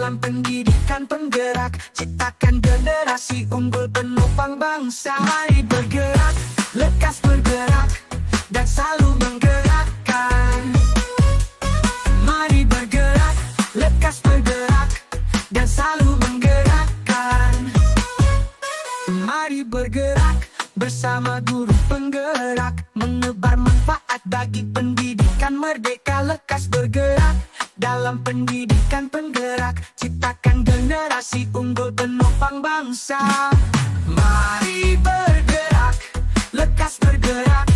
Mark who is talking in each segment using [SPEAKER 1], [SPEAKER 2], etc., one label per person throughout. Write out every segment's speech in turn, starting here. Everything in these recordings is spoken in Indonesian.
[SPEAKER 1] dalam pendidikan penggerak, ciptakan generasi unggul penopang bangsa. Mari bergerak, lekas bergerak, dan selalu menggerakkan. Mari bergerak, lekas bergerak, dan selalu menggerakkan. Mari bergerak bersama guru penggerak, menebar manfaat bagi pendidikan merdeka. Lekas bergerak dalam pendidikan penggerak, ciptakan generasi unggul penopang bangsa. Mari bergerak, lekas bergerak,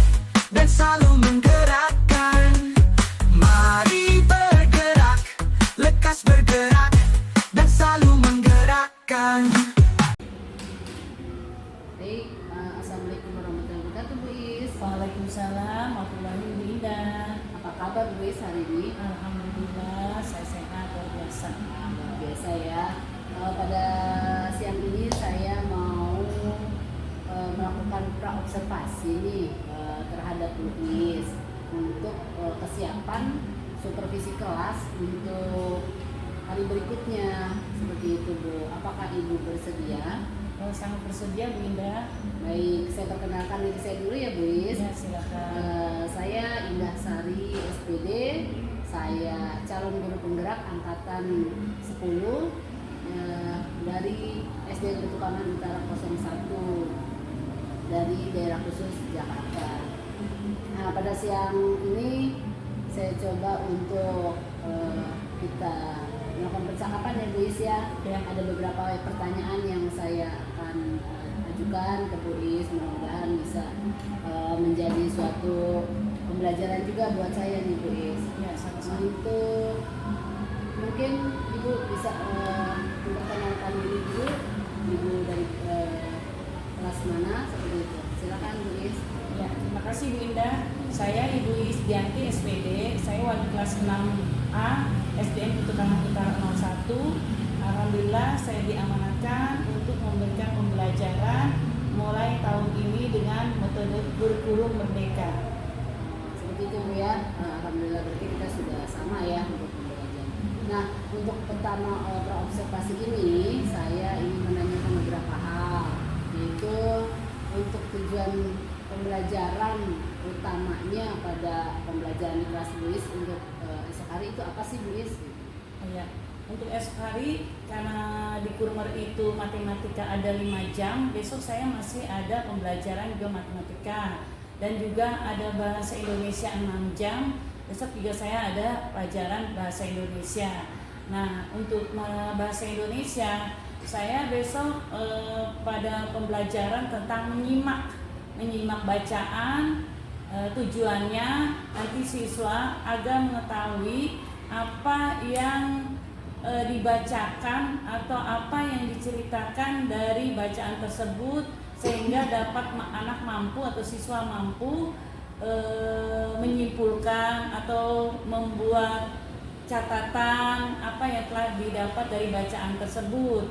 [SPEAKER 1] dan selalu menggerakkan. Mari bergerak, lekas bergerak, dan selalu menggerakkan.
[SPEAKER 2] Baik, Assalamualaikum warahmatullahi wabarakatuh, Bu Is.
[SPEAKER 3] Waalaikumsalam warahmatullahi wabarakatuh.
[SPEAKER 2] Apa kabar Bu Is hari ini?
[SPEAKER 3] Alhamdulillah, saya sehat luar biasa.
[SPEAKER 2] Luar biasa ya. Pada siang ini saya mau melakukan praobservasi nih terhadap Bu Is untuk kesiapan supervisi kelas untuk hari berikutnya. Seperti itu Bu. Apakah Ibu bersedia?
[SPEAKER 3] Sangat bersedia Bu Indah.
[SPEAKER 2] Baik, saya perkenalkan diri saya dulu ya Bu Is.
[SPEAKER 3] Ya, silakan.
[SPEAKER 2] Saya Indah Sari SPD. Saya calon guru penggerak angkatan 10 dari SD Negeri Tukangan Utara 01 dari daerah khusus Jakarta. Nah, pada siang ini saya coba untuk kita melakukan percakapan ya Bu Is ya. Ada beberapa pertanyaan yang saya akan ajukan ke Bu Is, mudah-mudahan bisa menjadi suatu pembelajaran juga buat saya nih Bu Is.
[SPEAKER 3] Ya, sama-sama.
[SPEAKER 2] Untuk mungkin Ibu bisa memperkenalkan diri dulu, Ibu dari kelas mana seperti itu. Silakan Bu Is.
[SPEAKER 3] Ya, terima kasih Bu Indah. Saya Ibu Is Dianti SPD. Saya wali kelas 6A SDN Tukangan Utara 01. Alhamdulillah saya diamanatkan untuk memberikan pembelajaran mulai tahun ini dengan metode kurikulum merdeka.
[SPEAKER 2] Seperti itu Bu ya. Alhamdulillah berarti kita sudah sama ya untuk pembelajaran. Nah, untuk pertama praobservasi ini saya ingin menanyakan beberapa hal, yaitu untuk tujuan pembelajaran utamanya pada pembelajaran di kelas Bu Is untuk esok hari itu apa sih Bu Is?
[SPEAKER 3] Ya, untuk esok hari karena di Kurmer itu matematika ada 5 jam, besok saya masih ada pembelajaran juga matematika dan juga ada bahasa Indonesia 6 jam. Besok juga saya ada pelajaran bahasa Indonesia. Nah, untuk bahasa Indonesia saya besok pada pembelajaran tentang menyimak bacaan. Tujuannya nanti siswa agar mengetahui apa yang dibacakan atau apa yang diceritakan dari bacaan tersebut sehingga dapat anak mampu atau siswa mampu menyimpulkan atau membuat catatan apa yang telah didapat dari bacaan tersebut.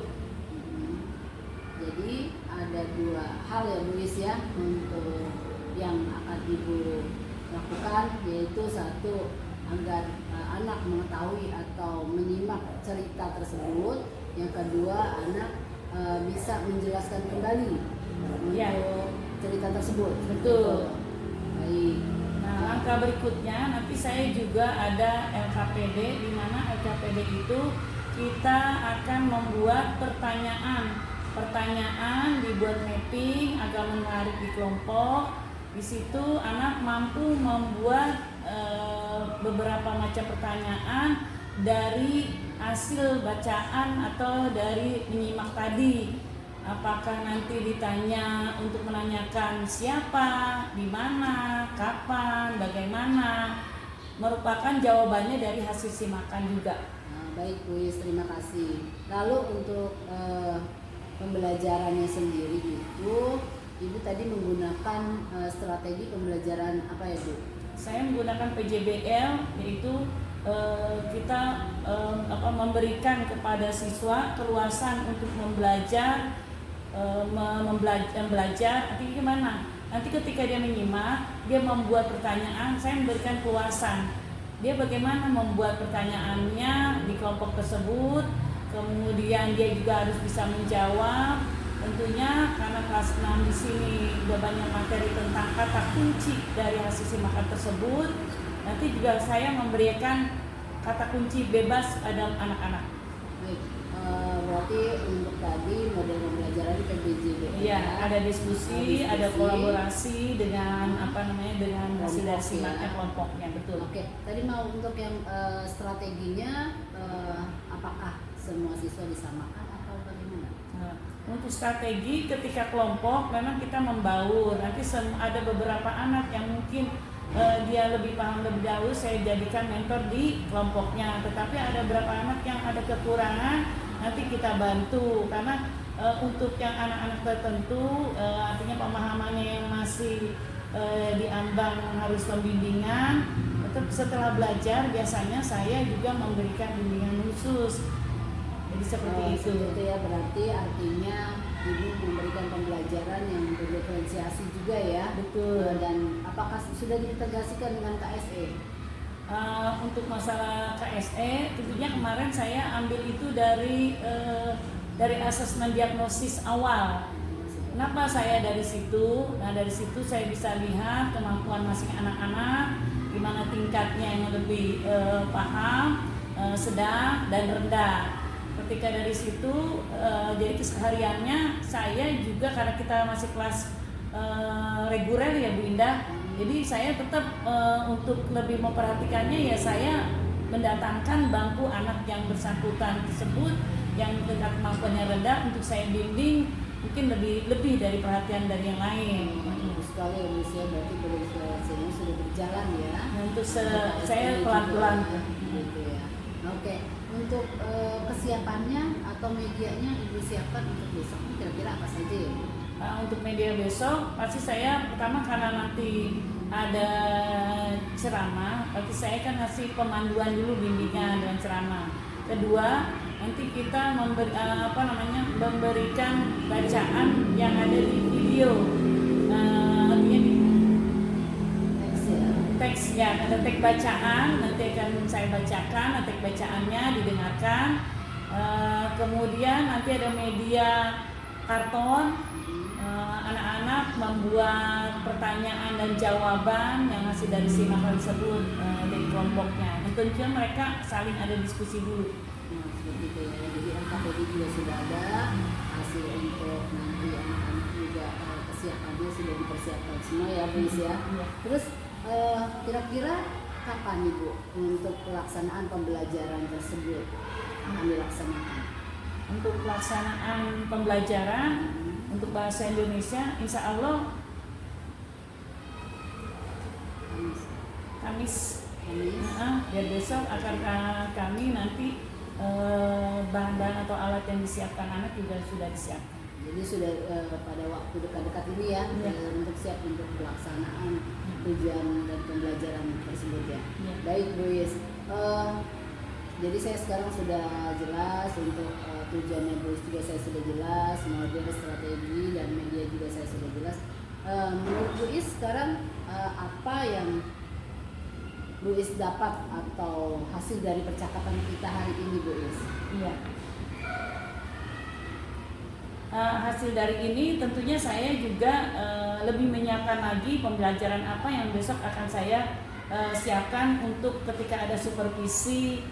[SPEAKER 2] Jadi ada dua hal ya Bu Is ya untuk yang akan Ibu lakukan, yaitu satu agar anak mengetahui atau menyimak cerita tersebut, yang kedua anak bisa menjelaskan kembali
[SPEAKER 3] Ya.
[SPEAKER 2] untuk cerita tersebut.
[SPEAKER 3] Betul.
[SPEAKER 2] Baik.
[SPEAKER 3] Nah, langkah berikutnya nanti saya juga ada LKPD, di mana LKPD itu kita akan membuat pertanyaan dibuat mapping agar menarik di kelompok. Di situ anak mampu membuat beberapa macam pertanyaan dari hasil bacaan atau dari menyimak tadi. Apakah nanti ditanya untuk menanyakan siapa, di mana, kapan, bagaimana, merupakan jawabannya dari hasil simakan juga.
[SPEAKER 2] Baik Bu Is, terima kasih. Lalu untuk pembelajarannya sendiri itu Ibu tadi menggunakan strategi pembelajaran apa ya Bu?
[SPEAKER 3] Saya menggunakan PJBL, yaitu kita memberikan kepada siswa keluasan untuk belajar. Artinya gimana? Nanti ketika dia menyimak, dia membuat pertanyaan, saya memberikan keluasan. Dia bagaimana membuat pertanyaannya di kelompok tersebut, kemudian dia juga harus bisa menjawab. Tentunya karena kelas 6 di sini udah banyak materi tentang kata kunci dari hasil simakan tersebut. Nanti juga saya memberikan kata kunci bebas pada anak-anak.
[SPEAKER 2] Baik, berarti untuk tadi model pembelajaran PBJD.
[SPEAKER 3] Iya, ada diskusi, ada kolaborasi dengan dengan hasil dari simaknya kelompoknya, betul.
[SPEAKER 2] Oke, tadi mau untuk yang strateginya, apakah semua siswa disamakan atau bagaimana?
[SPEAKER 3] Nah, untuk strategi ketika kelompok memang kita membaur. Nanti ada beberapa anak yang mungkin dia lebih paham lebih dahulu, saya jadikan mentor di kelompoknya. Tetapi ada beberapa anak yang ada kekurangan, nanti kita bantu. Karena untuk yang anak-anak tertentu, artinya pemahamannya yang masih diambang harus pembimbingan. Tetap setelah belajar biasanya saya juga memberikan bimbingan khusus. Jadi seperti itu.
[SPEAKER 2] Seperti ya, berarti artinya Ibu memberikan pembelajaran yang berdiferensiasi juga ya.
[SPEAKER 3] Betul.
[SPEAKER 2] Dan apakah sudah diintegrasikan dengan KSE?
[SPEAKER 3] Untuk masalah KSE, tentunya kemarin saya ambil itu dari asesmen diagnosis awal. Kenapa saya dari situ? Nah, dari situ saya bisa lihat kemampuan masing anak-anak, di mana tingkatnya yang lebih paham, sedang, dan rendah. Ketika dari situ, jadi kesehariannya saya juga karena kita masih kelas reguler ya Bu Indah, jadi saya tetap untuk lebih memperhatikannya ya saya mendatangkan bangku anak yang bersangkutan tersebut yang tingkat kemampuannya rendah untuk saya bimbing mungkin lebih dari perhatian dari yang lain.
[SPEAKER 2] Bagus sekali ya Miss ya, berarti berdiferensiasinya sudah berjalan ya.
[SPEAKER 3] Untuk saya pelan-pelan.
[SPEAKER 2] Gitu ya. Oke. Untuk kesiapannya atau medianya Ibu siapkan untuk besok kira-kira apa saja ya Bu?
[SPEAKER 3] Untuk media besok pasti saya pertama karena nanti ada ceramah, berarti saya kan ngasih pemanduan dulu bimbingan dengan ceramah. Kedua, nanti kita memberikan bacaan yang ada di video. Artinya di teks ya, ada teks bacaan, nanti akan saya bacakan, teks bacaannya didengarkan. Kemudian nanti ada media karton, anak-anak membuat pertanyaan dan jawaban yang hasil dari simakan tersebut dari kelompoknya. Dan tentunya mereka saling ada diskusi dulu.
[SPEAKER 2] Nah, seperti itu ya. Jadi LKPD juga sudah ada, hasil untuk nanti anak-anak juga kesiapannya sudah dipersiapkan semua ya Bu ya. Terus kira-kira kapan Ibu untuk pelaksanaan pembelajaran tersebut akan dilaksanakan?
[SPEAKER 3] Untuk pelaksanaan pembelajaran untuk bahasa Indonesia, insya Allah Kamis. Biar besok akan kami nanti bahan-bahan atau alat yang disiapkan anak juga sudah disiapkan.
[SPEAKER 2] Jadi sudah pada waktu dekat-dekat ini ya, untuk siap untuk pelaksanaan tujuan dan pembelajaran tersebut ya. Baik Bu Is, jadi saya sekarang sudah jelas untuk tujuannya Bu Is juga saya sudah jelas, model strategi dan media juga saya sudah jelas. Menurut Bu Is sekarang apa yang Bu Is dapat atau hasil dari percakapan kita hari ini Bu Is?
[SPEAKER 3] Iya. Hasil dari ini tentunya saya juga lebih menyiapkan lagi pembelajaran apa yang besok akan saya siapkan untuk ketika ada supervisi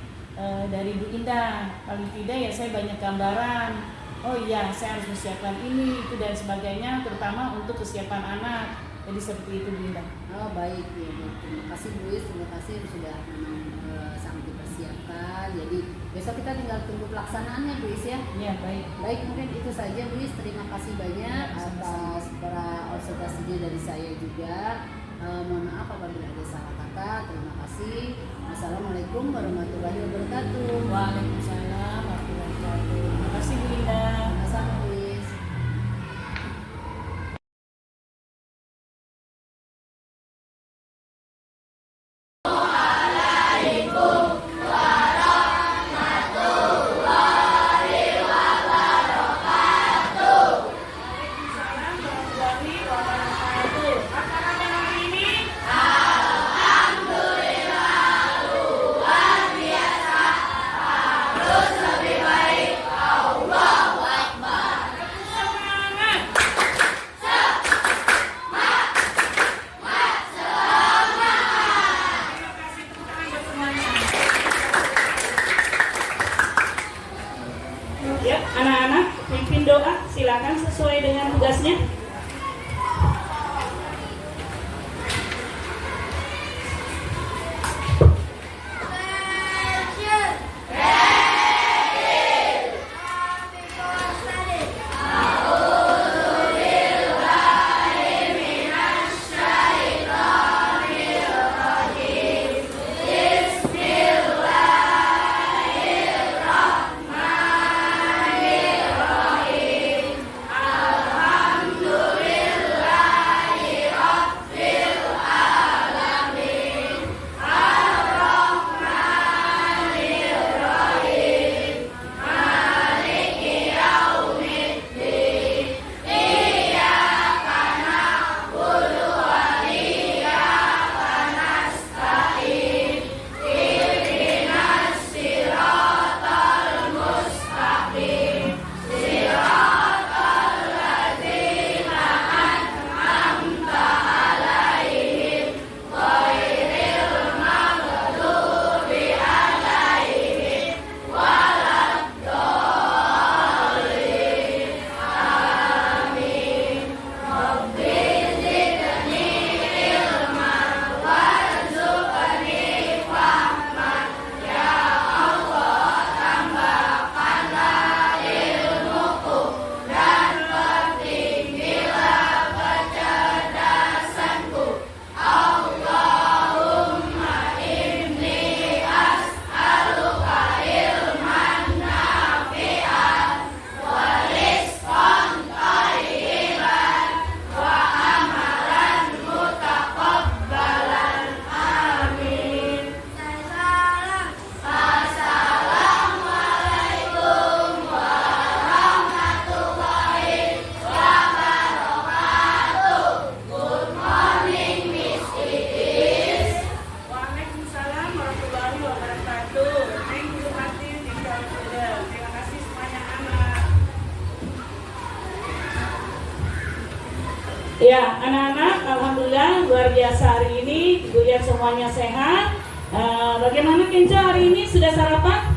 [SPEAKER 3] dari Bu Indah. Paling tidak ya saya banyak gambaran, oh iya saya harus menyiapkan ini, itu dan sebagainya, terutama untuk kesiapan anak. Jadi seperti itu Bu Indah.
[SPEAKER 2] Oh baik ya, terima kasih Bu Is, terima kasih sudah sangat dipersiapkan. Jadi besok kita tinggal tunggu pelaksanaannya Bu Is ya.
[SPEAKER 3] Iya baik.
[SPEAKER 2] Baik, mungkin itu saja Bu Is. Terima kasih banyak atas para observasinya dari saya juga. Mohon maaf apabila ada salah kata. Terima kasih. Wassalamualaikum warahmatullahi wabarakatuh.
[SPEAKER 3] Waalaikumsalam warahmatullahi wabarakatuh. Terima kasih Bu Indah.
[SPEAKER 2] Sama-sama Bu Is.
[SPEAKER 3] Terus lebih Ya, anak-anak pimpin doa, silakan sesuai dengan tugasnya. Ya, anak-anak, alhamdulillah luar biasa hari ini. Ibu lihat semuanya sehat. Bagaimana Kenco hari ini? Sudah sarapan?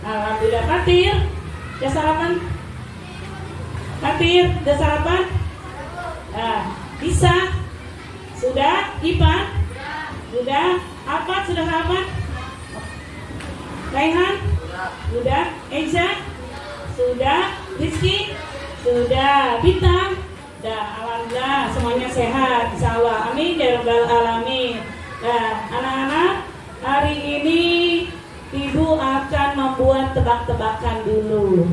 [SPEAKER 3] Alhamdulillah. Katir, sudah sarapan? Katir, sudah sarapan? Bisa? Sudah? Ipan? Sudah? Apa? Sudah sarapan? Raihan? Sudah? Eza? Sudah? Rizky? Sudah? Bintang? Alhamdulillah semuanya sehat, insya Allah, amin ya rabbal alamin. Nah, anak-anak, hari ini Ibu akan membuat tebak-tebakan dulu.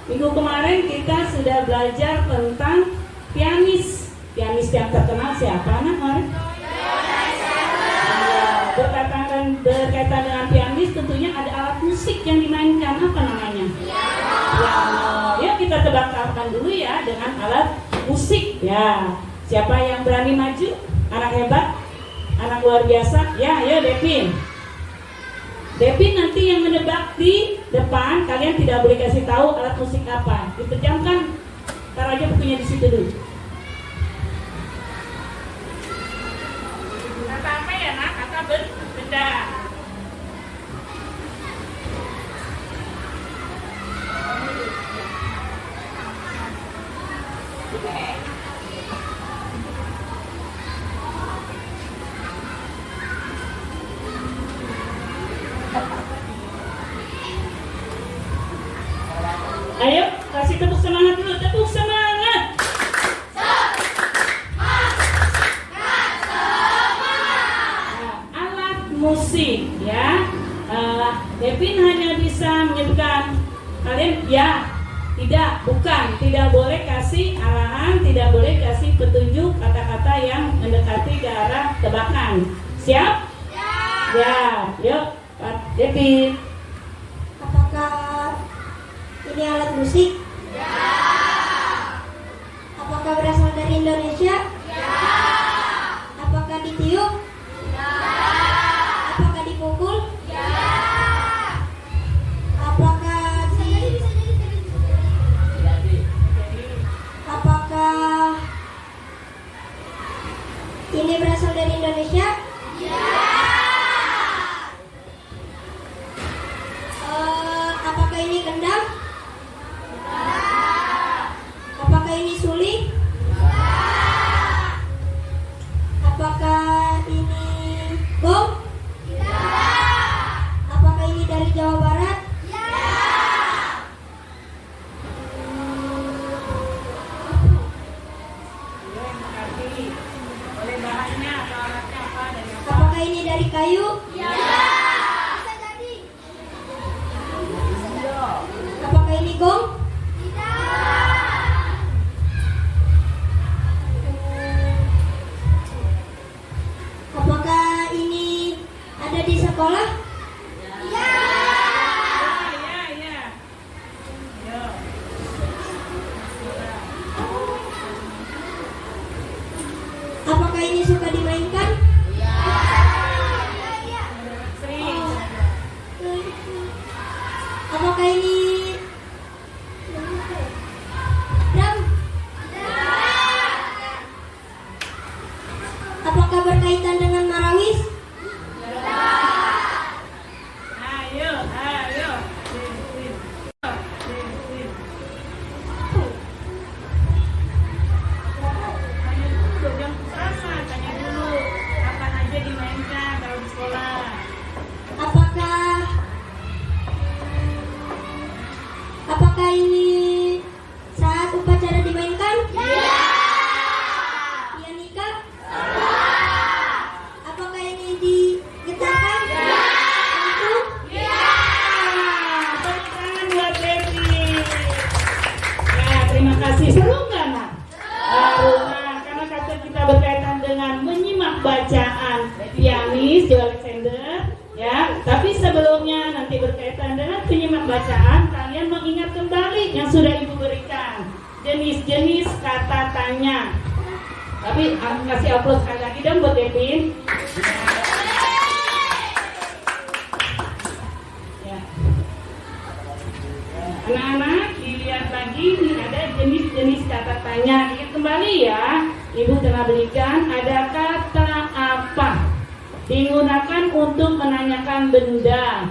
[SPEAKER 3] Minggu kemarin kita sudah belajar tentang pianis. Pianis yang terkenal siapa anak kemarin? Berkaitan dengan pianis tentunya ada alat musik yang dimainkan, apa namanya? Piano. Ya, kita tebak-tebakan dulu ya dengan alat musik ya. Siapa yang berani maju? Anak hebat, anak luar biasa. Ya, ayo Devin. Devin nanti yang menebak di depan. Kalian tidak boleh kasih tahu alat musik apa. Dipejamkan. Taruh aja bukunya di situ dulu. Kata apa ya nak? Kata benda. Ayo, kasih tepuk semangat dulu, tepuk semangat. Alat musik ya. Devin hanya bisa menyebutkan. Kalian ya, tidak, bukan, tidak boleh kasih arahan, tidak boleh kasih petunjuk kata-kata yang mendekati ke arah tebakan. Siap? Ya. Yuk, Pak Devin.
[SPEAKER 4] Apakah ini alat musik?
[SPEAKER 5] Ya.
[SPEAKER 4] Apakah berasal dari Indonesia?
[SPEAKER 5] Ya.
[SPEAKER 4] Apakah ditiup?
[SPEAKER 5] Ya.
[SPEAKER 4] Apakah dipukul?
[SPEAKER 5] Ya.
[SPEAKER 4] Apakah ini berasal dari Indonesia?
[SPEAKER 5] Ya.
[SPEAKER 4] Apakah ini kendang?
[SPEAKER 3] bacaan, kalian mengingat kembali yang sudah Ibu berikan. Jenis-jenis kata tanya. Tapi kasih aplaus sekali lagi dong buat Devin. Ya. Anak-anak, dilihat lagi, ini ada jenis-jenis kata tanya. Ingat kembali ya, Ibu telah berikan ada kata apa. Digunakan untuk menanyakan benda.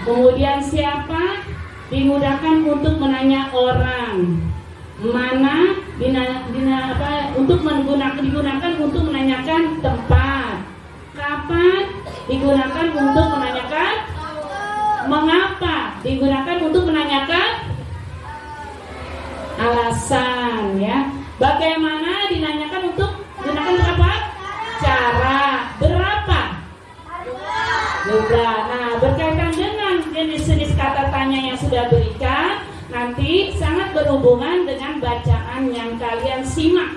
[SPEAKER 3] Kemudian siapa digunakan untuk menanya orang. Mana digunakan untuk menanyakan tempat. Kapan digunakan untuk menanyakan. Mengapa digunakan untuk menanyakan alasan ya. Bagaimana dinanyakan untuk digunakan untuk apa? Cara. Berapa? Jumlah. Nah, berkaitan dengan jenis-jenis kata tanya yang sudah berikan, nanti sangat berhubungan dengan bacaan yang kalian simak.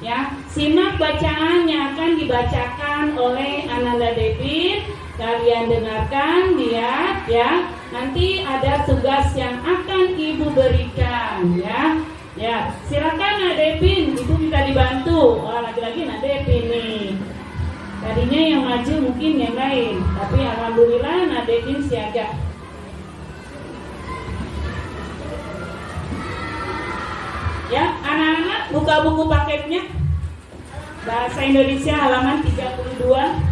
[SPEAKER 3] Ya, simak bacaan yang akan dibacakan oleh Ananda Devin. Kalian dengarkan, lihat ya. Nanti ada tugas yang akan Ibu berikan ya. Ya, silakan Nak Devin, Ibu minta dibantu. Oh, lagi-lagi Nak Devin nih. Tadinya yang maju mungkin yang lain, tapi alhamdulillah Nak Devin siaga. Ya, anak-anak buka buku paketnya. Bahasa Indonesia halaman 32.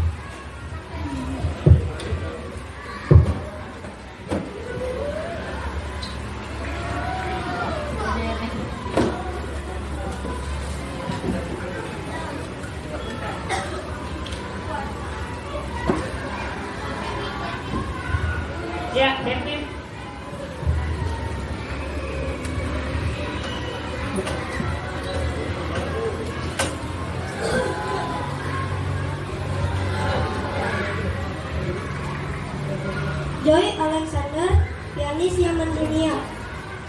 [SPEAKER 3] Ya, Devin.
[SPEAKER 4] Joy Alexander, pianis yang mendunia.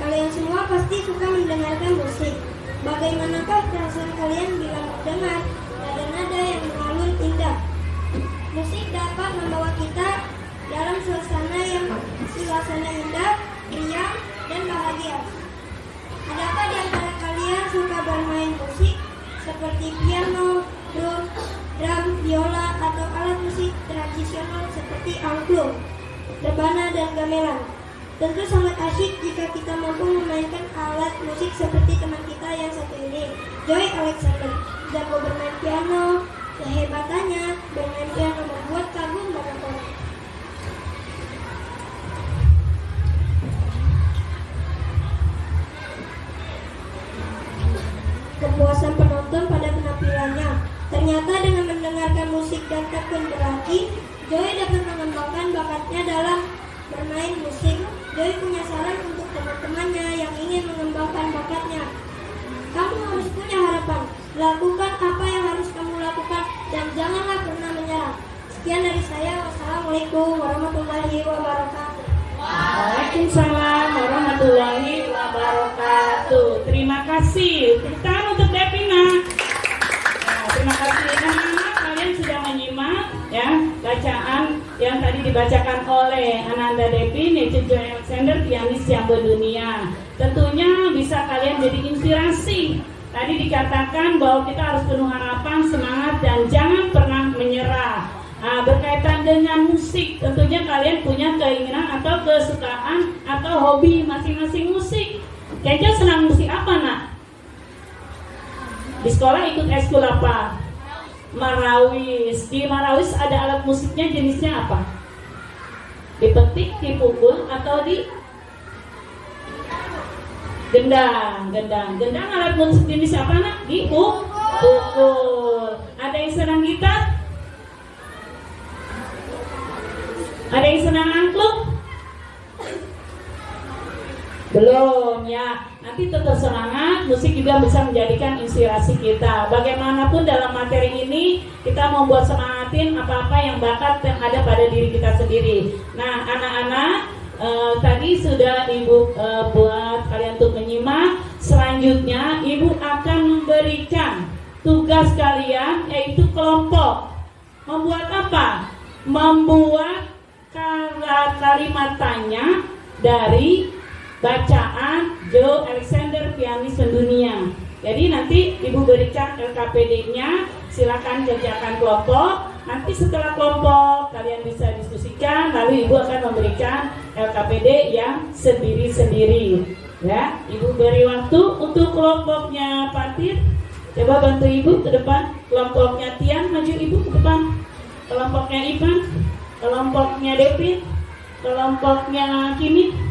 [SPEAKER 4] Kalian semua pasti suka mendengarkan musik. Bagaimanakah perasaan kalian bila mendengar nada-nada yang mengalun indah? Musik dapat membawa kita dalam suasana indah, riang, dan bahagia. Adakah di antara kalian suka bermain musik seperti piano, drum, biola, atau alat musik tradisional seperti angklung, rebana, dan gamelan? Tentu sangat asyik jika kita mampu memainkan alat musik seperti teman kita yang satu ini, Joy Alexander. Jago bermain piano, kehebatannya bermain piano membuat kagum banyak orang. Kepuasan penonton pada penampilannya. Ternyata dengan mendengarkan musik dan tekun berlatih, Joy dapat mengembangkan bakatnya dalam bermain musik. Joy punya saran untuk teman-temannya yang ingin mengembangkan bakatnya. Kamu harus punya harapan. Lakukan apa yang harus kamu lakukan dan janganlah pernah menyerah. Sekian dari saya. Wassalamualaikum warahmatullahi wabarakatuh.
[SPEAKER 3] Waalaikumsalam warahmatullahi wabarakatuh. Terima kasih. Tepuk tangan untuk Devina. Nah, terima kasih anak-anak, kalian sudah menyimak ya bacaan yang tadi dibacakan oleh Ananda Devin, yaitu Joy Alexander, pianis yang berdunia. Tentunya bisa kalian jadi inspirasi. Tadi dikatakan bahwa kita harus penuh harapan, semangat, dan jangan pernah menyerah. Nah, berkaitan dengan musik, tentunya kalian punya keinginan atau kesukaan atau hobi masing-masing musik. Kejo senang musik apa, Nak? Di sekolah ikut ekskul apa? Marawis. Di Marawis ada alat musiknya, jenisnya apa? Dipetik, dipukul, atau di gendang. Gendang alat musik jenis apa, Nak? Dipukul. Ada yang senang gitar? Ada yang senang angklung? Belum ya. Nanti tetap semangat. Musik juga bisa menjadikan inspirasi kita. Bagaimanapun dalam materi ini kita membuat semangatin apa-apa yang bakat yang ada pada diri kita sendiri. Nah, anak-anak, tadi sudah Ibu buat kalian untuk menyimak. Selanjutnya Ibu akan memberikan tugas kalian, yaitu kelompok. Membuat apa? Membuat kalimat tanya dari bacaan Joe Alexander, pianis mendunia. Jadi nanti Ibu berikan LKPD-nya, silakan kerjakan kelompok. Nanti setelah kelompok kalian bisa diskusikan, lalu Ibu akan memberikan LKPD yang sendiri-sendiri. Ya, Ibu beri waktu untuk kelompoknya Fatir. Coba bantu Ibu ke depan. Kelompoknya Tian, maju Ibu ke depan. Kelompoknya Ivan, kelompoknya Devin, kelompoknya Kimi.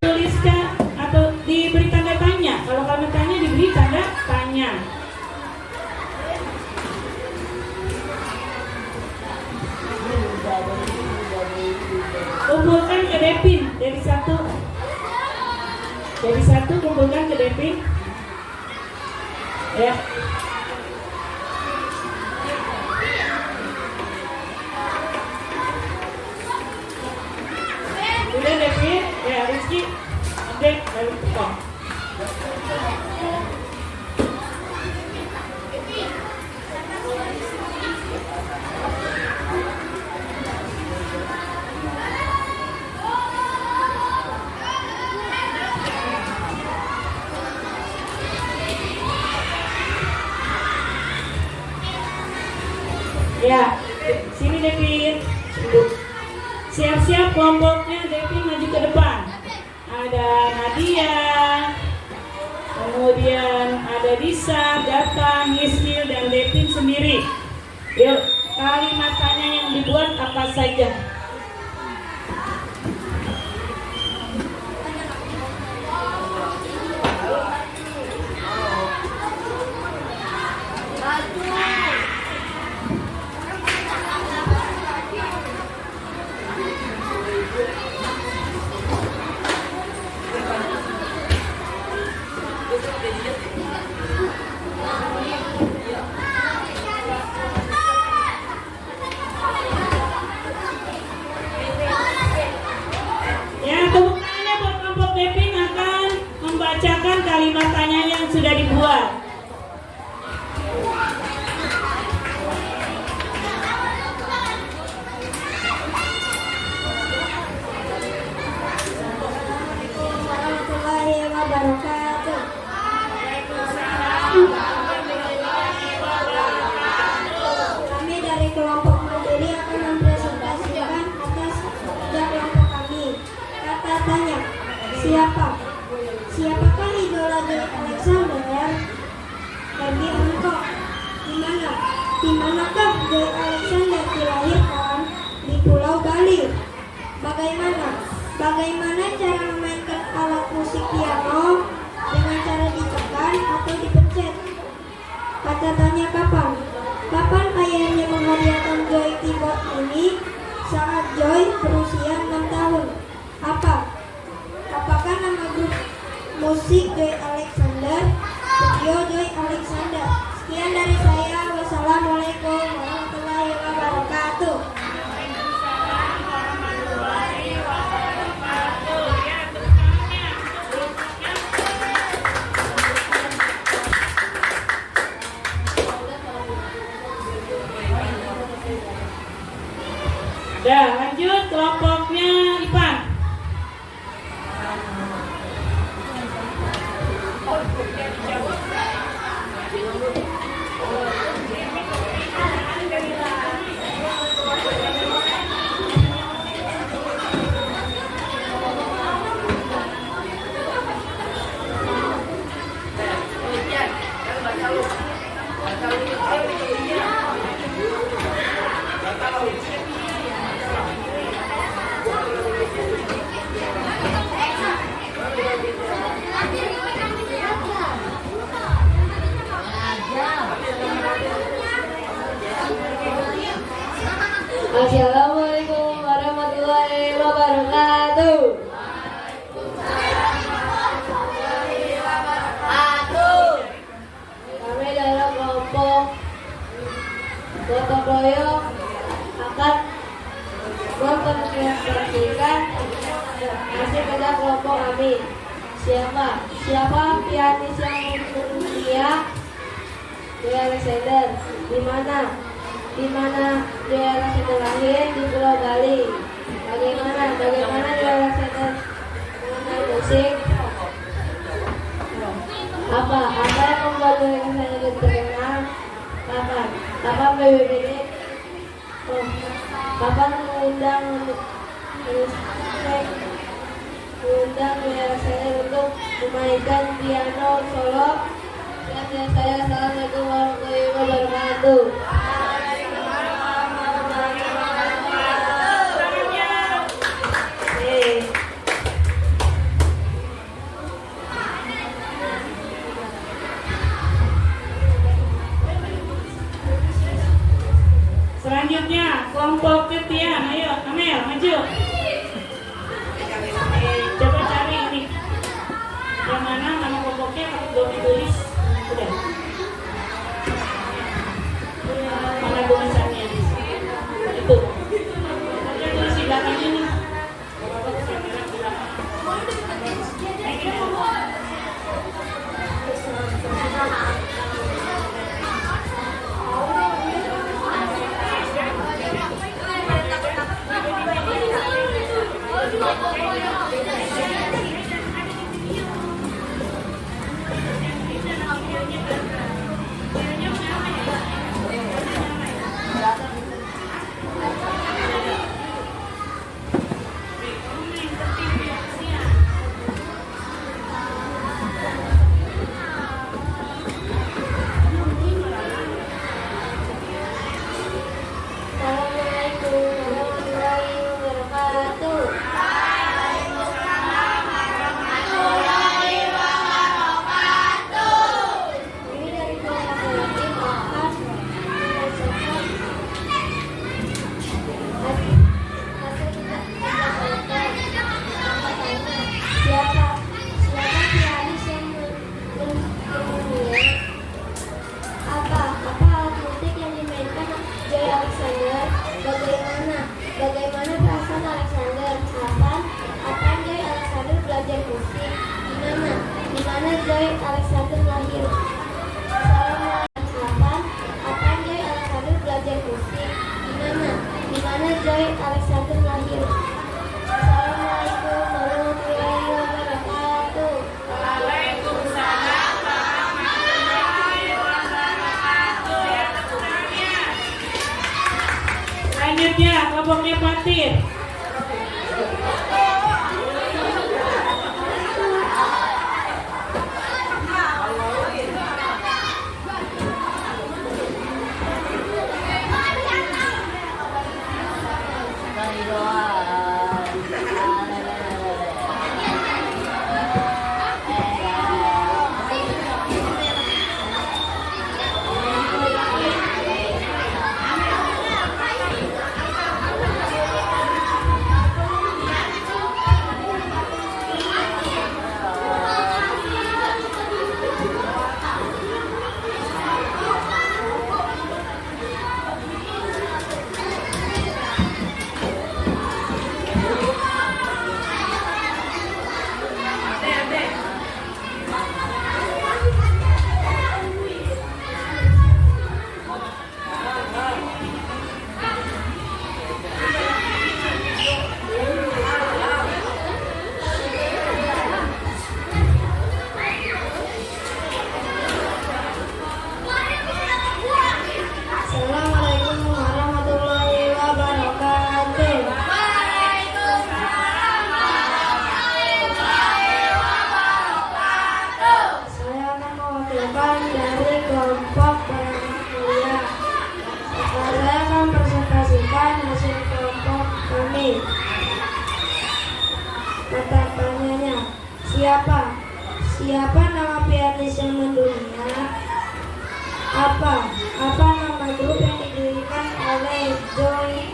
[SPEAKER 3] Tuliskan atau diberi tanda tanya. Kalau kamu tanya diberi tanda tanya. Kumpulkan ke Devin dari satu kumpulkan ke Devin. Ya. Udah Devin, ya Rizky, update dari Tom. Ya, sini Devin. Siap-siap kelompoknya, Devin maju ke depan. Ada Nadia, kemudian ada Disa, Data, Yismil, dan Devin sendiri. Yuk, kalimat tanya yang dibuat apa saja? Kalimat tanya yang sudah dibuat.
[SPEAKER 4] Assalamualaikum warahmatullahi wabarakatuh. Kami dari kelompok mandiri akan mempresentasikan atas kerja kelompok kami. Kata tanya, siapakah idola Joe Alexander? Bagi engkau, di manakah Joe Alexander dilahirkan? Di Pulau Bali. Bagaimana cara memainkan alat musik piano? Dengan cara ditekan atau dipencet. Kata tanya kapan ayahnya menghadiahkan Joy keyboard ini? Saat Joy berusia 6 tahun. Apakah nama grup musik Joy Alexander? Video Joy Alexander. Sekian dari saya. Wassalamualaikum warahmatullahi wabarakatuh.
[SPEAKER 3] Dah, lanjut kelompoknya Ipan.
[SPEAKER 4] Assalamualaikum warahmatullahi wabarakatuh. Kami dalam kelompok gotong royong akan mempresentasikan hasil kerja kelompok kami. Siapa pianis yang mendunia? Joy Alexander. Di mana Joy Alexander lahir? Di Pulau Bali. Bagaimana Joy Alexander mengenal musik? Apa yang membuat Joy Alexander terkenal? Kapan BBBD? Kapan mengundang Joy Alexander untuk memainkan piano solo? Sekian saya. Assalamualaikum warahmatullahi wabarakatuh.
[SPEAKER 3] Selanjutnya kelompok Ketian, ayo Amel maju. Coba cari ini. Yang mana nama kelompoknya belum ditulis? Udah. Mana tulisannya? Itu. Kita tulis di belakang ini.
[SPEAKER 4] Bagaimana perasaan Alexander? Kapan Joy Alexander belajar musik? Di mana Joy Alexander lahir? Kapan Joy Alexander belajar musik? Di mana Joy Alexander lahir? Assalamualaikum warahmatullahi wabarakatuh.
[SPEAKER 3] Selanjutnya kelompoknya Fatir. Pertanyaannya, siapa nama pianis yang mendunia? Apa nama grup yang didirikan oleh Joy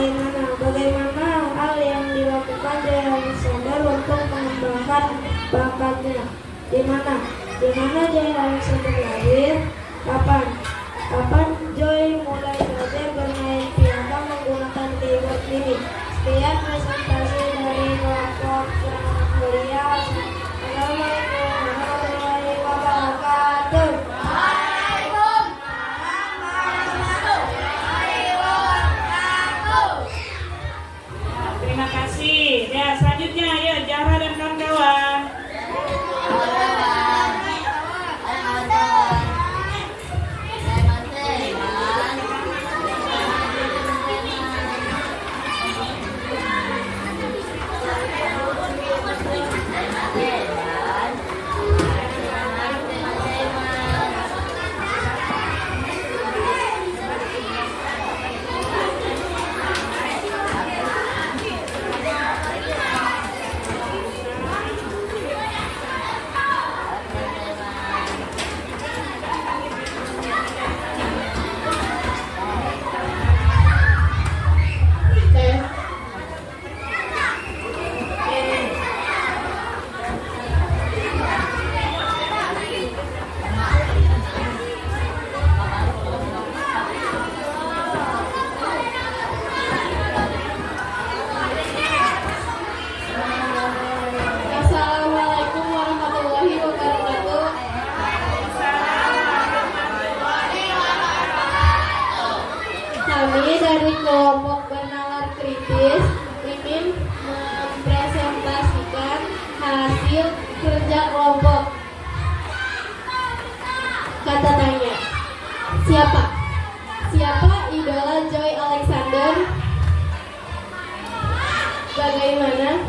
[SPEAKER 4] Bagaimana hal yang dilakukan Joy Alexander untuk mengembangkan bakatnya? Di mana Joy Alexander lahir? Kapan Joy mulai belajar bermain piano menggunakan keyboard MIDI? Sekian presentasi dari kelompok yang mulia. Assalamualaikum warahmatullahi wabarakatuh.
[SPEAKER 3] Terima kasih. Ya, selanjutnya ya Zahra dan kawan-kawan.
[SPEAKER 4] Assalamualaikum warahmatullahi wabarakatuh. Kami dari kelompok bernalar kritis ingin mempresentasikan hasil kerja kelompok. Kata tanya, siapa idola Joy Alexander? Bagaimana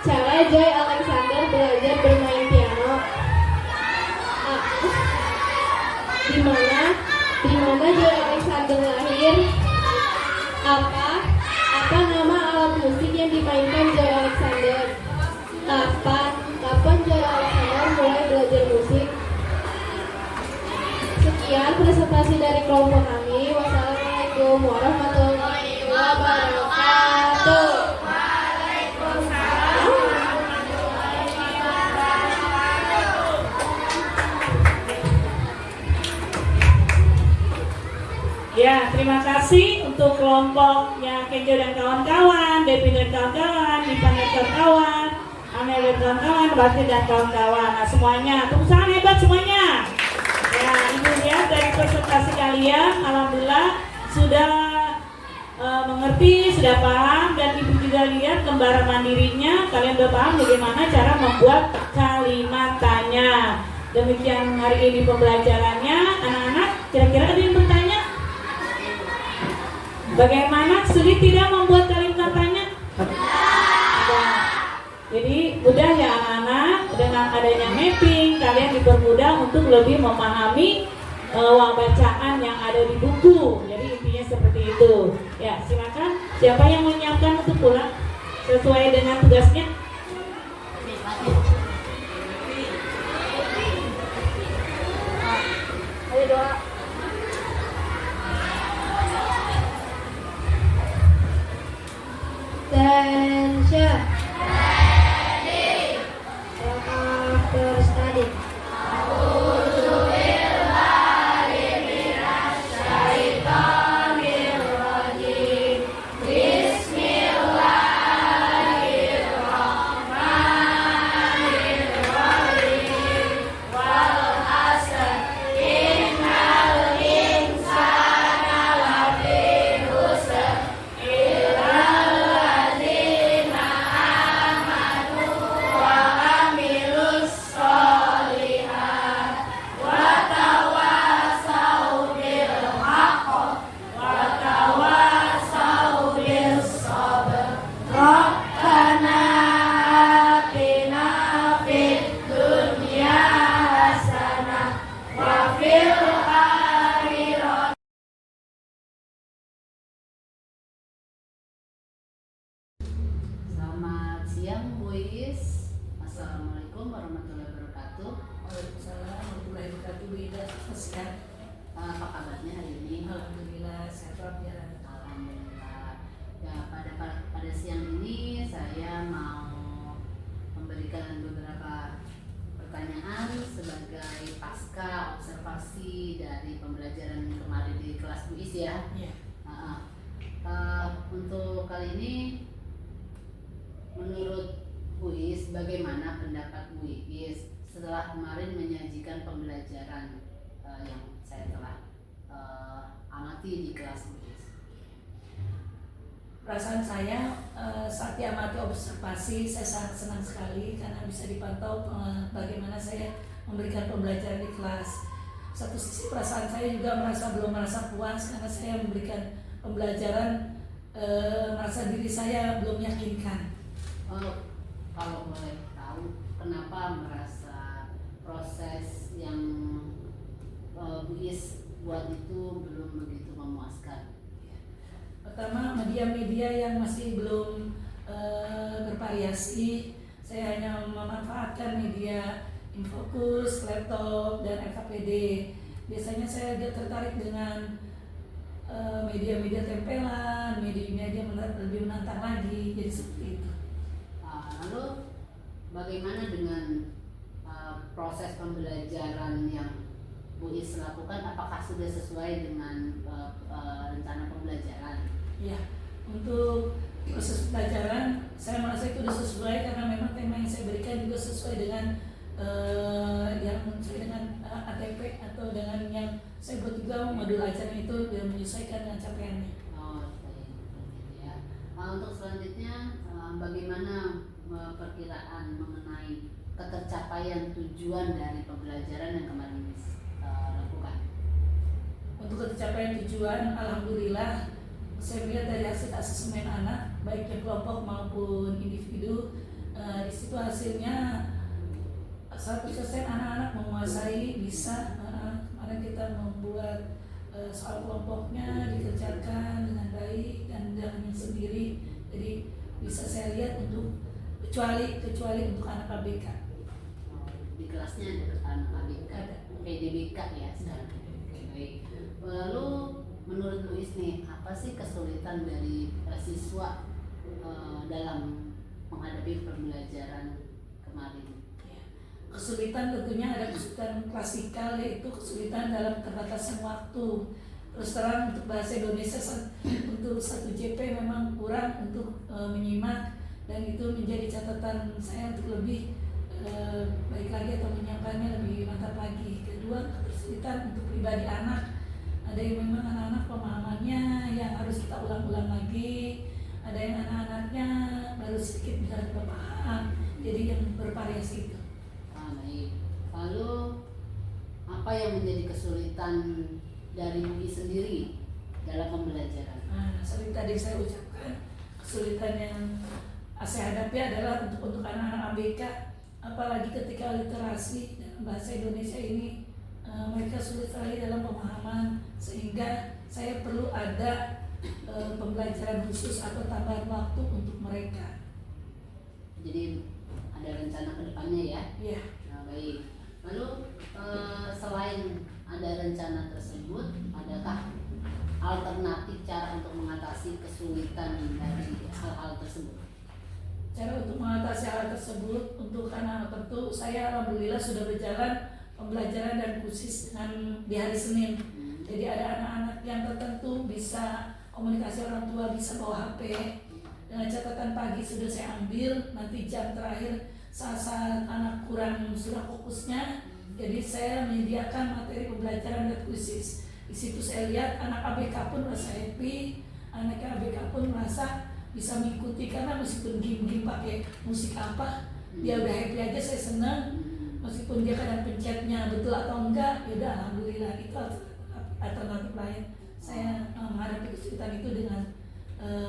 [SPEAKER 4] cara Joy Alexander belajar bermain piano? Di mana Joy Alexander lahir? Apa nama alat musik yang dimainkan Joy Alexander? Kapan Joy Alexander mulai belajar musik? Sekian presentasi dari kelompok kami. Wassalamualaikum warahmatullahi wabarakatuh.
[SPEAKER 3] Ya, terima kasih untuk kelompoknya Kenjo dan kawan-kawan, Devi dan kawan-kawan, Dipa dan kawan-kawan, Amel dan kawan-kawan, Bakti dan kawan-kawan. Nah, semuanya, tepuk tangan hebat semuanya. Ya, Ibu lihat dari presentasi kalian, alhamdulillah sudah mengerti, sudah paham, dan Ibu juga lihat lembaran mandirinya, kalian sudah paham bagaimana cara membuat kalimat tanya. Demikian hari ini pembelajarannya, anak-anak. Kira-kira ada yang bertanya? Bagaimana sulit tidak membuat kalimat tanya? Jadi mudah ya anak-anak, dengan adanya mapping kalian dipermudah untuk lebih memahami bacaan yang ada di buku. Jadi intinya seperti itu. Ya, silakan. Siapa yang menyiapkan untuk pulang sesuai dengan tugasnya? Ayo doa.
[SPEAKER 4] Attention. After study.
[SPEAKER 2] Selamat siang, Bu Is. Assalamualaikum warahmatullahi wabarakatuh.
[SPEAKER 3] Waalaikumsalam warahmatullahi wabarakatuh. Bu Ida, sehat.
[SPEAKER 2] Apa kabarnya hari ini?
[SPEAKER 3] Alhamdulillah sehat walafiat.
[SPEAKER 2] Alhamdulillah. Ya, pada siang ini saya mau memberikan beberapa pertanyaan sebagai pasca observasi dari pembelajaran kemarin di kelas Bu Is ya.
[SPEAKER 3] Iya.
[SPEAKER 2] Untuk kali ini, menurut Bu Is, bagaimana pendapat Bu Is setelah kemarin menyajikan pembelajaran yang saya telah amati di kelas Bu Is?
[SPEAKER 3] Perasaan saya saat diamati observasi, saya sangat senang sekali karena bisa dipantau bagaimana saya memberikan pembelajaran di kelas. Satu sisi perasaan saya juga belum merasa puas karena saya memberikan pembelajaran, merasa diri saya belum meyakinkan.
[SPEAKER 2] Kalau boleh tahu, kenapa merasa proses yang Bu Is buat itu belum begitu memuaskan?
[SPEAKER 3] Pertama, media-media yang masih belum bervariasi. Saya hanya memanfaatkan media Infocus, laptop, dan LKPD. Biasanya saya tertarik dengan media-media tempelan, media-media lebih menantang lagi, jadi seperti itu.
[SPEAKER 2] Lalu bagaimana dengan proses pembelajaran yang Bu Is lakukan? Apakah sudah sesuai dengan rencana pembelajaran?
[SPEAKER 3] Ya, untuk proses pelajaran saya merasa itu sudah sesuai karena memang tema yang saya berikan juga sesuai dengan yang sesuai dengan ATP atau dengan yang saya buat juga modul ajaran itu dan menyesuaikan dengan capaiannya.
[SPEAKER 2] Baik, seperti itu ya. Untuk selanjutnya, bagaimana perkiraan mengenai ketercapaian tujuan dari pembelajaran yang kemarin lakukan?
[SPEAKER 3] Untuk ketercapaian tujuan, alhamdulillah saya melihat dari hasil asesmen anak, baik yang kelompok maupun individu, di situ hasilnya 100% anak-anak menguasai bisa. Kemarin kita membuat soal kelompoknya dikerjakan dengan baik dan dengan sendiri, jadi bisa saya lihat untuk kecuali untuk anak ABK.
[SPEAKER 2] Di kelasnya ada anak ABK,
[SPEAKER 3] Ada.
[SPEAKER 2] PDBK ya sekarang. Oke, baik. Lalu menurut Bu Is nih, apa sih kesulitan dari siswa dalam menghadapi pembelajaran kemarin?
[SPEAKER 3] Kesulitan tentunya ada kesulitan klasikal, yaitu kesulitan dalam keterbatasan waktu. Terus terang untuk bahasa Indonesia untuk 1 JP memang kurang untuk menyimak, dan itu menjadi catatan saya untuk lebih baik lagi atau menyiapkannya lebih mantap lagi. Kedua, kesulitan untuk pribadi anak. Ada yang memang anak-anak pemahamannya yang harus kita ulang-ulang lagi, ada yang anak-anaknya baru sedikit bisa kita paham, jadi yang bervariasi itu.
[SPEAKER 2] Baik. Lalu apa yang menjadi kesulitan dari Bu Is sendiri dalam pembelajaran?
[SPEAKER 3] Seperti tadi saya ucapkan, kesulitan yang saya hadapi adalah untuk anak-anak ABK, apalagi ketika literasi dalam bahasa Indonesia ini mereka sulit sekali dalam pemahaman, sehingga saya perlu ada pembelajaran khusus atau tambahan waktu untuk mereka.
[SPEAKER 2] Jadi ada rencana ke depannya ya?
[SPEAKER 3] Iya.
[SPEAKER 2] Baik. Lalu selain ada rencana tersebut, adakah alternatif cara untuk mengatasi kesulitan dari hal-hal tersebut?
[SPEAKER 3] Cara untuk mengatasi hal tersebut untuk anak-anak tertentu, saya alhamdulillah sudah berjalan pembelajaran dan kursus dengan di hari Senin. Jadi ada anak-anak yang tertentu bisa komunikasi orang tua, bisa bawa HP. Dengan catatan pagi sudah saya ambil, nanti jam terakhir saat anak kurang sudah fokusnya, jadi saya menyediakan materi pembelajaran dan kursus. Di situ saya lihat anak ABK pun merasa happy, anak ABK pun merasa bisa mengikuti, karena meskipun game pakai musik apa, dia udah happy aja, saya senang. Meskipun dia kadang pencetnya betul atau enggak, ya udah alhamdulillah. Itu alternatif lain. Saya menghadapi kesulitan itu dengan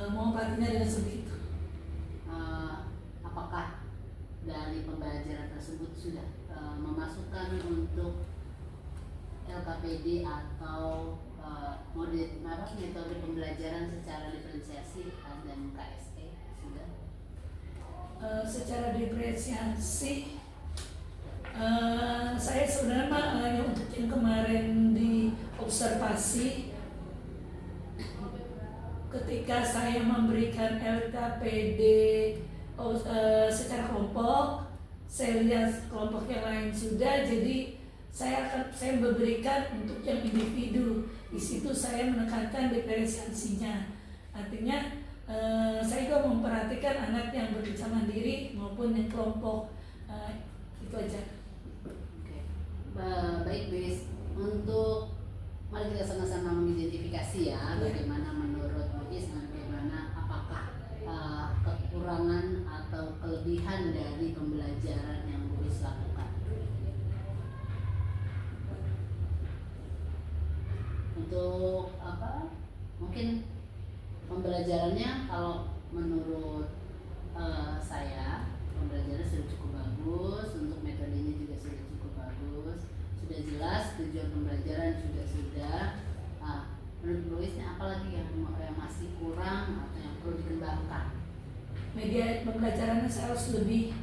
[SPEAKER 3] mengobatinya dengan seperti itu.
[SPEAKER 2] Apakah dari pembelajaran tersebut sudah memasukkan untuk LKPD atau metode pembelajaran secara diferensiasi dan KSE sudah?
[SPEAKER 3] Secara diferensiasi, saya sebenarnya untuk yang kemarin di observasi ketika saya memberikan LKPD secara kelompok, saya lihat kelompok yang lain sudah, jadi saya memberikan untuk yang individu. Di situ saya menekankan diferensiasinya. Artinya saya juga memperhatikan anak yang bekerja mandiri maupun yang kelompok. Itu aja.
[SPEAKER 2] Oke. Baik, Bis. Untuk mari kita sama-sama mengidentifikasi ya, bagaimana menurut Bis, bagaimana apakah kekurangan atau kelebihan dari pembelajaran yang Bis lakukan. Untuk apa? Mungkin pembelajarannya kalau menurut saya pembelajaran sudah cukup bagus, untuk metodenya juga sudah cukup bagus, sudah jelas tujuan pembelajaran sudah. Menurut Luisnya apalagi yang masih kurang atau yang perlu dikembangkan?
[SPEAKER 3] Media pembelajarannya saya harus lebih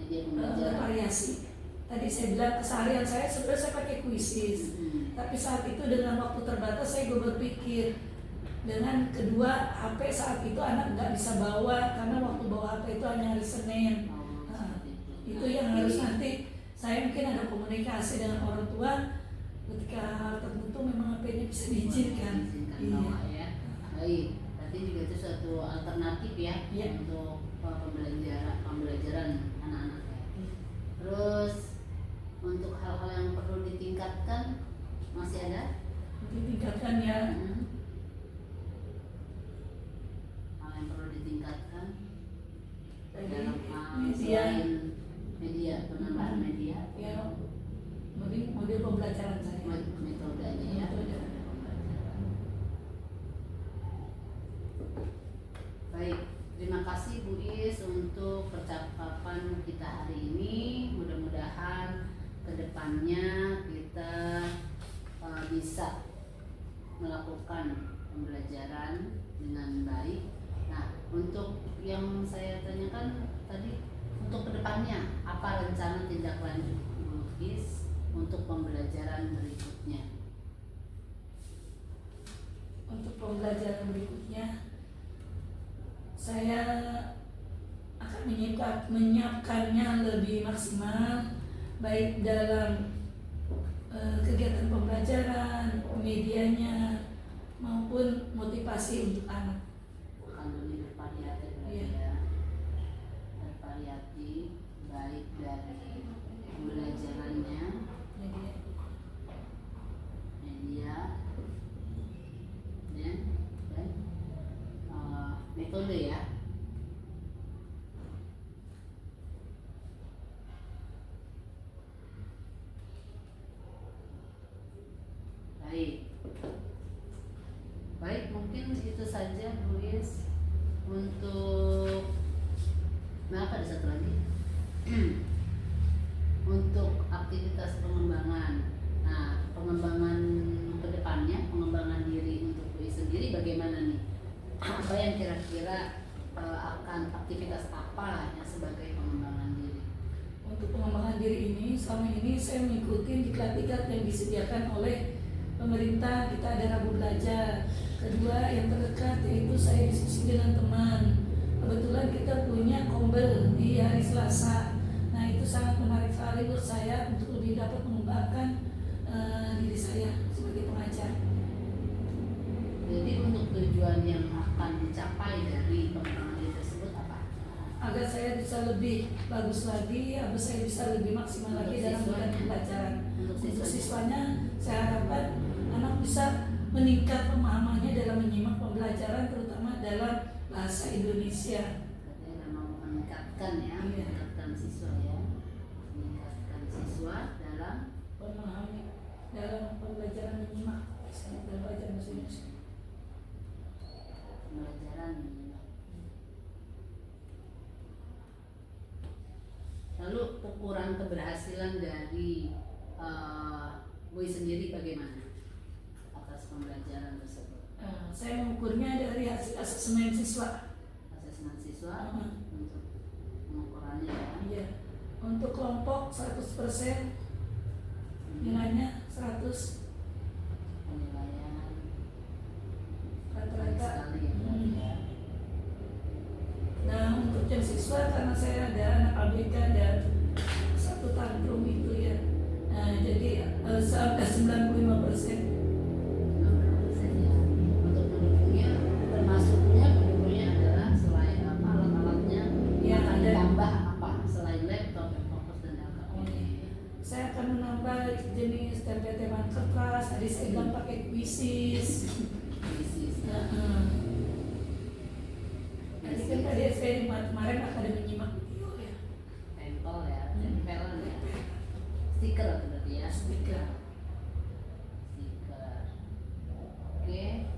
[SPEAKER 2] Media pembelajaran
[SPEAKER 3] variasi. Tadi saya bilang keseharian saya sebenarnya saya pakai kuisis, tapi saat itu dengan waktu terbatas saya juga berpikir dengan kedua HP saat itu anak nggak bisa bawa karena waktu bawa HP itu hanya hari Senin. Itu yang harus nanti saya mungkin ada komunikasi dengan orang tua ketika hal tertentu memang HP-nya bisa diizinkan.
[SPEAKER 2] Bawa ya. Baik, berarti juga itu suatu alternatif ya, untuk pembelajaran anak-anak ya. Terus untuk hal-hal yang perlu ditingkatkan masih ada?
[SPEAKER 3] Ditingkatkan ya.
[SPEAKER 2] Hal yang perlu ditingkatkan
[SPEAKER 3] Dari
[SPEAKER 2] dalam
[SPEAKER 3] media,
[SPEAKER 2] media, penambahan media,
[SPEAKER 3] ya, model pembelajaran saya.
[SPEAKER 2] metodenya ya. Baik, terima kasih Bu Is untuk percakapan kita hari ini. Mudah-mudahan kedepannya kita bisa melakukan pembelajaran dengan baik. Nah, untuk yang saya tanyakan tadi, untuk kedepannya apa rencana tindak lanjut Bu Is untuk pembelajaran berikutnya?
[SPEAKER 3] Untuk pembelajaran berikutnya saya akan menyiapkannya lebih maksimal, baik dalam kegiatan pembelajaran, medianya maupun motivasi untuk anak.
[SPEAKER 2] Akan lebih bervariatif
[SPEAKER 3] Iya.
[SPEAKER 2] ya, bervariatif baik dari pembelajarannya, media dan metode ya. Baik, mungkin itu saja Bu Is untuk ada satu lagi untuk aktivitas pengembangan. Nah, pengembangan kedepannya, pengembangan diri untuk Bu Is sendiri bagaimana nih? Apa yang kira-kira akan aktivitas apa yang sebagai pengembangan diri?
[SPEAKER 3] Untuk pengembangan diri ini, selama ini saya mengikuti diklat-diklat yang disediakan oleh pemerintah. Kita ada Rabu Belajar. Kedua yang terdekat yaitu saya diskusi dengan teman. Kebetulan kita punya kombel di hari Selasa. Nah, itu sangat menarik sekali buat saya untuk lebih dapat mengembangkan diri saya sebagai pengajar.
[SPEAKER 2] Jadi untuk tujuan yang akan dicapai dari pengembangan diri tersebut apa?
[SPEAKER 3] Agar saya bisa lebih bagus lagi, agar saya bisa lebih maksimal lagi dalam bidang pembelajaran. Untuk siswanya, saya harapkan anak bisa meningkat pemahamannya dalam menyimak pembelajaran, terutama dalam bahasa Indonesia.
[SPEAKER 2] Katanya memang meningkatkan ya, meningkatkan siswa ya, meningkatkan siswa dalam
[SPEAKER 3] Memahami dalam pembelajaran menyimak dalam belajar bahasa Indonesia.
[SPEAKER 2] pembelajaran. Lalu ukuran keberhasilan dari Bu Is sendiri bagaimana atas pembelajaran tersebut?
[SPEAKER 3] Saya mengukurnya dari hasil asesmen siswa.
[SPEAKER 2] Asesmen siswa untuk pengukurannya ya.
[SPEAKER 3] Iya. Untuk kelompok 100%, nilainya 100.
[SPEAKER 2] Penilaian
[SPEAKER 3] Tadi saya bilang pakai kuisis. Tadi kan tadi saya kemarin ada menyimak video ya.
[SPEAKER 2] Tempel ya, tempelan ya. Stiker berarti ya.
[SPEAKER 3] Stiker.
[SPEAKER 2] Oke.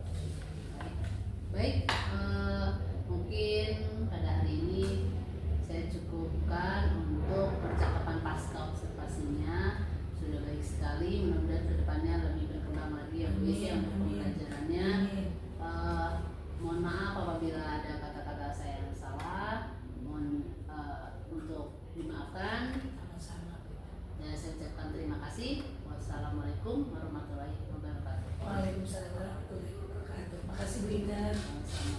[SPEAKER 2] Baik, mungkin pada hari ini saya cukupkan untuk percakapan pasca observasinya. Sudah baik sekali, mudah-mudahan kedepannya lebih berkembang lagi ya Bu ya untuk pembelajarannya. Mohon maaf apabila ada kata-kata saya yang salah, mohon untuk dimaafkan.
[SPEAKER 3] Sama-sama.
[SPEAKER 2] Dan saya ucapkan terima kasih. Wassalamualaikum warahmatullahi wabarakatuh.
[SPEAKER 3] Waalaikumsalam warahmatullahi wabarakatuh. Makasih Bu Indah.
[SPEAKER 2] Sama-sama.